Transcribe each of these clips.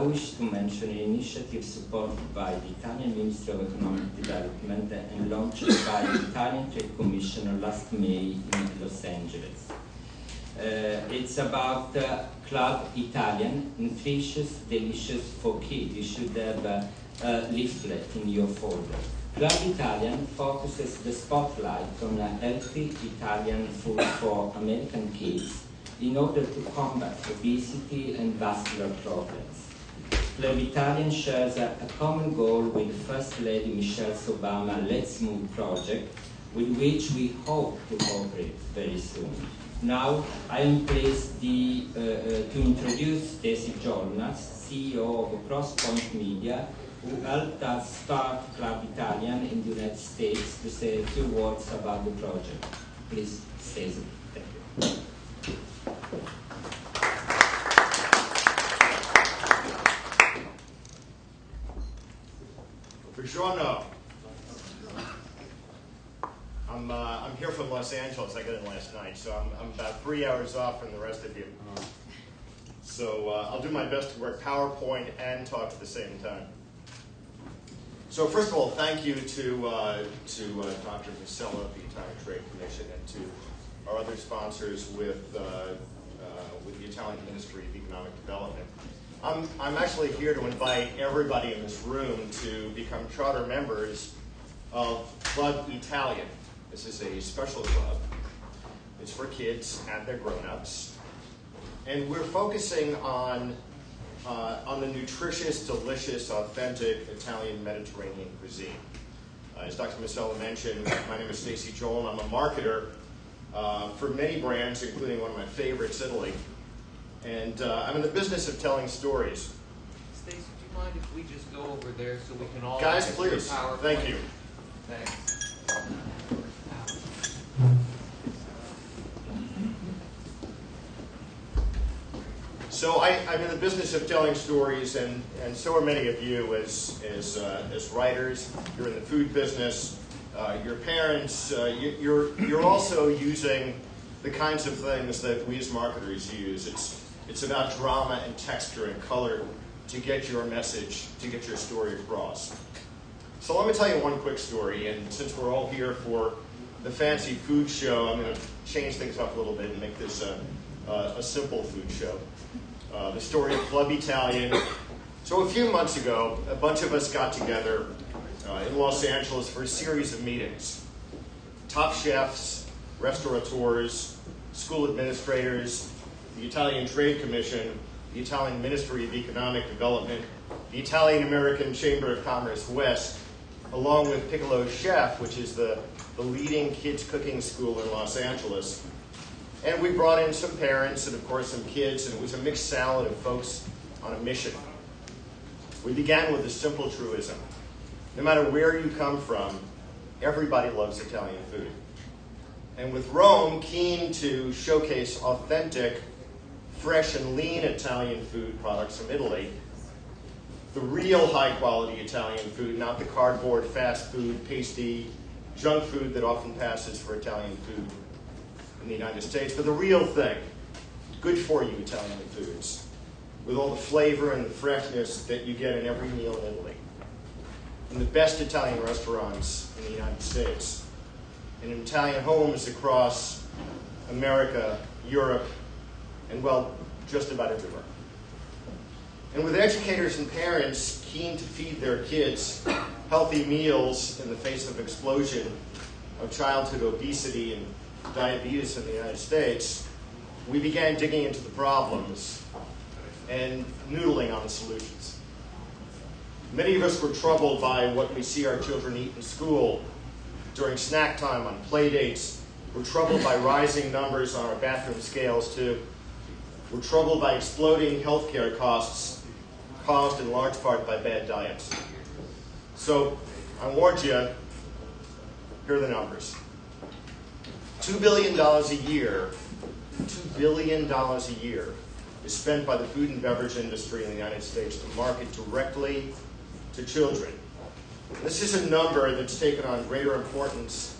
wish to mention an initiative supported by the Italian Ministry of Economic Development and launched by the Italian Trade Commission last May in Los Angeles. It's about Club EATalian, nutritious, delicious for kids. You should have a leaflet in your folder. Club EATalian focuses the spotlight on healthy Italian food for American kids in order to combat obesity and vascular problems. Club EATalian shares a common goal with First Lady Michelle Obama's Let's Move project, with which we hope to cooperate very soon. Now, I am pleased to introduce Stacey Jonas, CEO of Crosspoint Media, who helped us start Club EATalian in the United States, to say a few words about the project. Please, Stacey. Thank you. Buongiorno. I'm here from Los Angeles. I got in last night, so I'm about 3 hours off from the rest of you. So I'll do my best to work PowerPoint and talk at the same time. So first of all, thank you to Dr. Musella of the Italian Trade Commission and to our other sponsors with the Italian Ministry of Economic Development. I'm actually here to invite everybody in this room to become charter members of Club EATalian. This is a special club. It's for kids and their grown-ups. And we're focusing on the nutritious, delicious, authentic Italian Mediterranean cuisine. As Dr. Musella mentioned, my name is Stacey Joel. I'm a marketer for many brands, including one of my favorites, Italy. And I'm in the business of telling stories. Stacey, do you mind if we just go over there so we can all... Guys, please. Thank you. Thanks. So I'm in the business of telling stories, and so are many of you as writers. You're in the food business. Your parents. You're also using the kinds of things that we as marketers use. It's about drama and texture and color to get your message, to get your story across. So let me tell you one quick story, and since we're all here for the fancy food show, I'm going to change things up a little bit and make this a simple food show. The story of Club EATalian. So a few months ago, a bunch of us got together in Los Angeles for a series of meetings. Top chefs, restaurateurs, school administrators, the Italian Trade Commission, the Italian Ministry of Economic Development, the Italian-American Chamber of Commerce West, along with Piccolo Chef, which is the leading kids cooking school in Los Angeles. And we brought in some parents and, of course, some kids, and it was a mixed salad of folks on a mission. We began with a simple truism. No matter where you come from, everybody loves Italian food. And with Rome keen to showcase authentic, fresh and lean Italian food products from Italy, the real high-quality Italian food, not the cardboard fast food, pasty, junk food that often passes for Italian food in the United States, but the real thing, good for you Italian foods, with all the flavor and the freshness that you get in every meal in Italy, in the best Italian restaurants in the United States, and in Italian homes across America, Europe, and well, just about everywhere. And with educators and parents keen to feed their kids healthy meals in the face of explosion of childhood obesity and diabetes in the United States, we began digging into the problems and noodling on the solutions. Many of us were troubled by what we see our children eat in school, during snack time, on play dates. We're troubled by rising numbers on our bathroom scales too. We're troubled by exploding healthcare costs caused in large part by bad diets. So I warned you, here are the numbers. $2 billion a year, $2 billion a year is spent by the food and beverage industry in the United States to market directly to children. This is a number that's taken on greater importance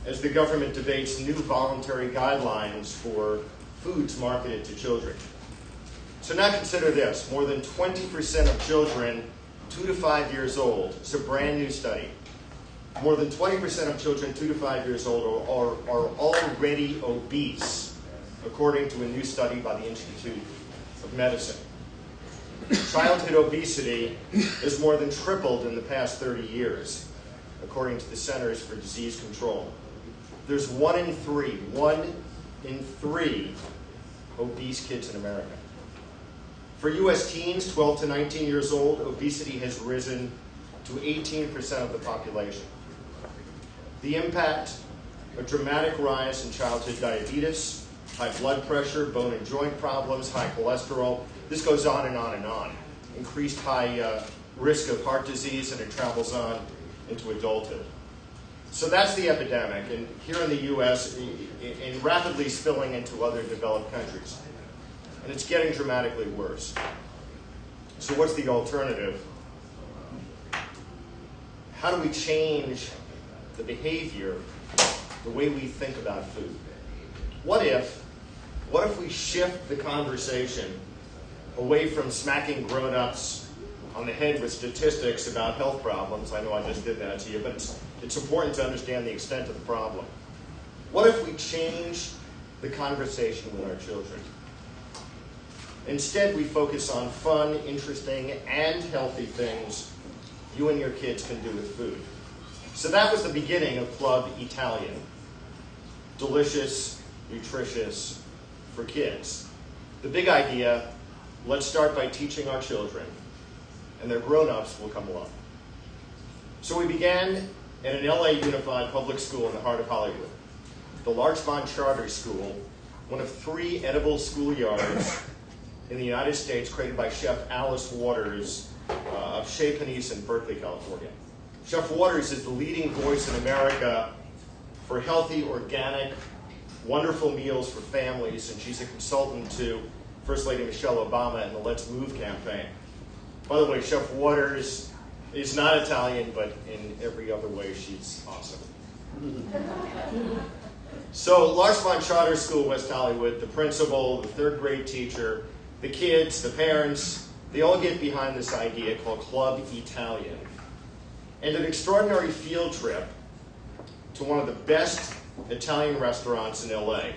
as the government debates new voluntary guidelines for foods marketed to children. So now consider this. More than 20% of children 2 to 5 years old, it's a brand new study, more than 20% of children 2 to 5 years old are already obese, according to a new study by the Institute of Medicine. Childhood obesity has more than tripled in the past 30 years, according to the Centers for Disease Control. There's 1 in 3 obese kids in America. For U.S. teens, 12 to 19 years old, obesity has risen to 18% of the population. The impact, a dramatic rise in childhood diabetes, high blood pressure, bone and joint problems, high cholesterol. This goes on and on and on. Increased high risk of heart disease, and it travels on into adulthood. So that's the epidemic, and here in the U.S., and rapidly spilling into other developed countries. And it's getting dramatically worse. So what's the alternative? How do we change the behavior, the way we think about food? What if we shift the conversation away from smacking grown-ups on the head with statistics about health problems? I know I just did that to you, but it's important to understand the extent of the problem. What if we change the conversation with our children? Instead, we focus on fun, interesting, and healthy things you and your kids can do with food. So that was the beginning of Club EATalian. Delicious, nutritious, for kids. The big idea, let's start by teaching our children, and their grown-ups will come along. So we began at an LA Unified public school in the heart of Hollywood, the Larchmont Charter School, one of 3 edible schoolyards in the United States, created by Chef Alice Waters of Chez Panisse in Berkeley, California. Chef Waters is the leading voice in America for healthy, organic, wonderful meals for families, and she's a consultant to First Lady Michelle Obama and the Let's Move campaign. By the way, Chef Waters is not Italian, but in every other way, she's awesome. So, Larchmont Charter School, West Hollywood, the principal, the 3rd grade teacher, the kids, the parents, they all get behind this idea called Club EATalian. And an extraordinary field trip to one of the best Italian restaurants in LA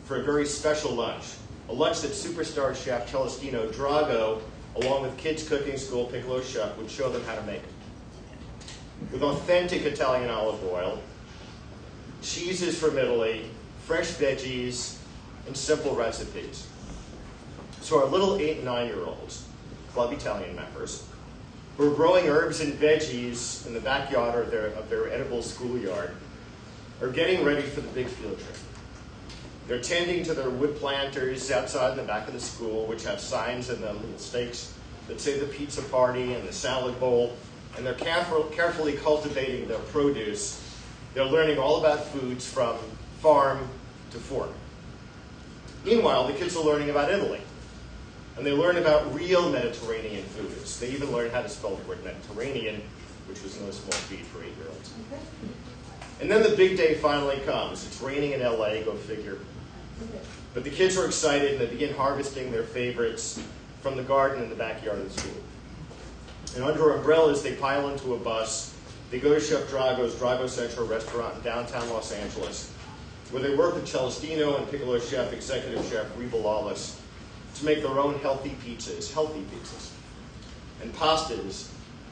for a very special lunch. A lunch that superstar chef Celestino Drago, along with kids cooking school Piccolo chef, would show them how to make it. With authentic Italian olive oil, cheeses from Italy, fresh veggies, and simple recipes. So our little 8 and 9-year-olds, Club EATalian members, who are growing herbs and veggies in the backyard of their edible schoolyard, are getting ready for the big field trip. They're tending to their wood planters outside in the back of the school, which have signs in them, little stakes that say the pizza party and the salad bowl, and they're carefully cultivating their produce. They're learning all about foods from farm to fork. Meanwhile, the kids are learning about Italy, and they learn about real Mediterranean foods. They even learn how to spell the word Mediterranean, which was no small feat for 8-year-olds. Okay. And then the big day finally comes. It's raining in LA, go figure. Okay. But the kids are excited, and they begin harvesting their favorites from the garden in the backyard of the school. And under umbrellas, they pile into a bus. They go to Chef Drago's Drago Central restaurant in downtown Los Angeles, where they work with Celestino and Piccolo chef, executive chef Reba Lawless, to make their own healthy pizzas, and pastas,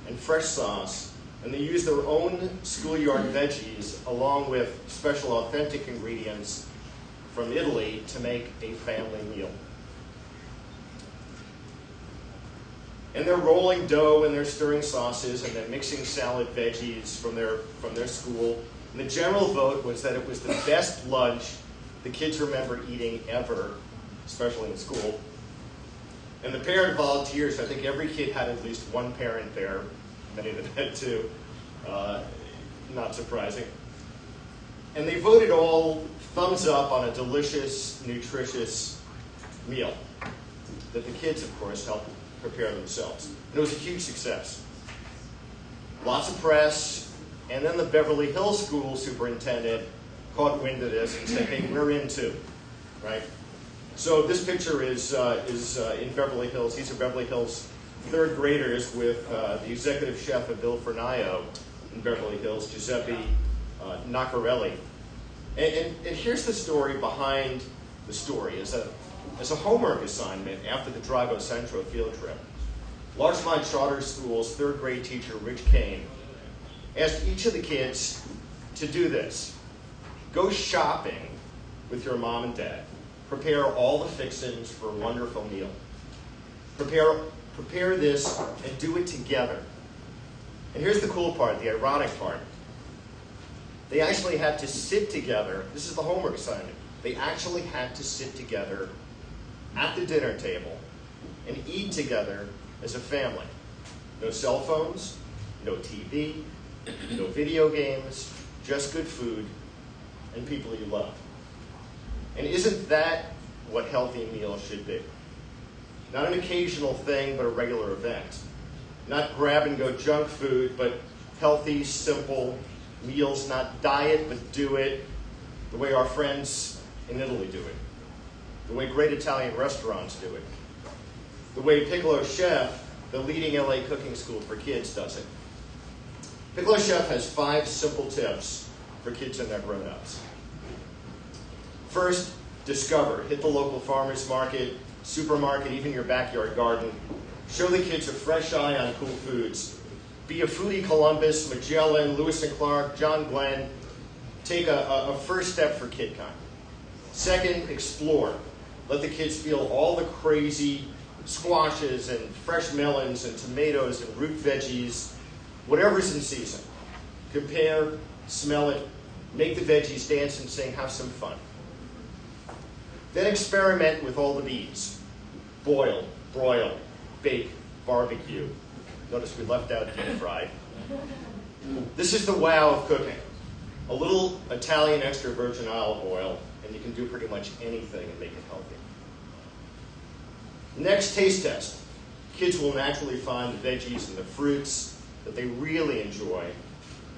and fresh sauce, and they use their own schoolyard veggies along with special authentic ingredients from Italy to make a family meal. And they're rolling dough and they're stirring sauces and they're mixing salad veggies from their school. And the general vote was that it was the best lunch the kids remember eating ever, especially in school. And the parent volunteers, I think every kid had at least one parent there. Many of them had 2. Not surprising. And they voted all thumbs up on a delicious, nutritious meal that the kids, of course, helped prepare themselves. And it was a huge success. Lots of press, and then the Beverly Hills school superintendent caught wind of this and said, hey, we're in too, right? So this picture is in Beverly Hills. These are Beverly Hills third graders with the executive chef of Bill Fornaio in Beverly Hills, Giuseppe Naccarelli. And here's the story behind the story. As a homework assignment after the Drago Centro field trip, Larchmont Charter School's third grade teacher, Rich Kane, asked each of the kids to do this. Go shopping with your mom and dad. Prepare all the fixings for a wonderful meal. Prepare this and do it together. And here's the cool part, the ironic part. They actually had to sit together. This is the homework assignment. They actually had to sit together at the dinner table and eat together as a family. No cell phones, no TV, no video games, just good food and people you love. And isn't that what healthy meals should be? Not an occasional thing, but a regular event. Not grab-and-go junk food, but healthy, simple meals, not diet, but do it the way our friends in Italy do it, the way great Italian restaurants do it, the way Piccolo Chef, the leading LA cooking school for kids, does it. Piccolo Chef has 5 simple tips for kids and their grown-ups. First, discover. Hit the local farmer's market, supermarket, even your backyard garden. Show the kids a fresh eye on cool foods. Be a foodie Columbus, Magellan, Lewis and Clark, John Glenn. Take a first step for KidCon. Second, explore. Let the kids feel all the crazy squashes and fresh melons and tomatoes and root veggies, whatever's in season. Compare, smell it, make the veggies dance and sing, have some fun. Then experiment with all the beans. Boil, broil, bake, barbecue. Notice we left out deep fried. This is the wow of cooking. A little Italian extra virgin olive oil, and you can do pretty much anything and make it healthy. Next, taste test. Kids will naturally find the veggies and the fruits that they really enjoy.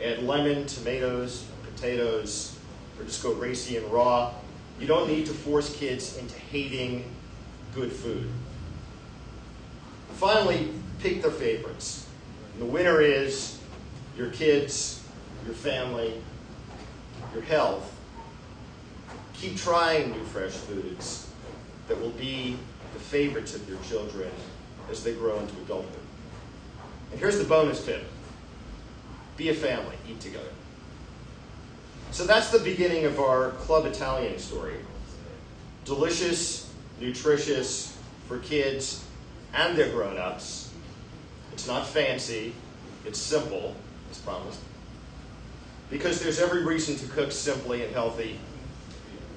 Add lemon, tomatoes, potatoes, or just go racy and raw. You don't need to force kids into hating good food. Finally, pick their favorites. And the winner is your kids, your family, your health. Keep trying new fresh foods that will be the favorites of your children as they grow into adulthood. And here's the bonus tip. Be a family, eat together. So that's the beginning of our Club EATalian story. Delicious, nutritious for kids and their grown-ups. It's not fancy, it's simple, as promised. Because there's every reason to cook simply and healthy.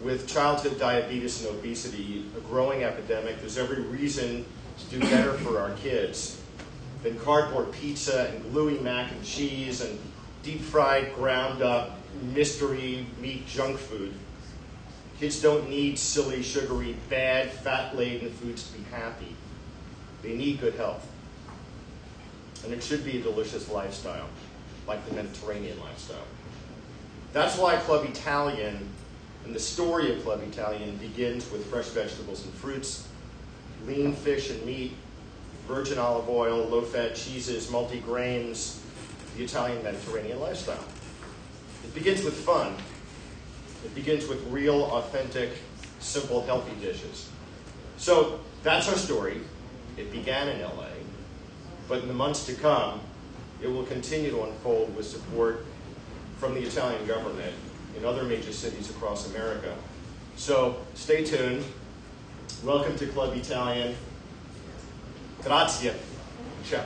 With childhood diabetes and obesity a growing epidemic, there's every reason to do better for our kids than cardboard pizza and gluey mac and cheese and deep-fried, ground-up, mystery meat junk food. Kids don't need silly, sugary, bad, fat-laden foods to be happy. They need good health. And it should be a delicious lifestyle, like the Mediterranean lifestyle. That's why Club EATalian and the story of Club EATalian begins with fresh vegetables and fruits, lean fish and meat, virgin olive oil, low-fat cheeses, multi-grains, the Italian Mediterranean lifestyle. It begins with fun. It begins with real, authentic, simple, healthy dishes. So that's our story. It began in LA, but in the months to come, it will continue to unfold with support from the Italian government in other major cities across America. So stay tuned. Welcome to Club EATalian. Grazie. Ciao.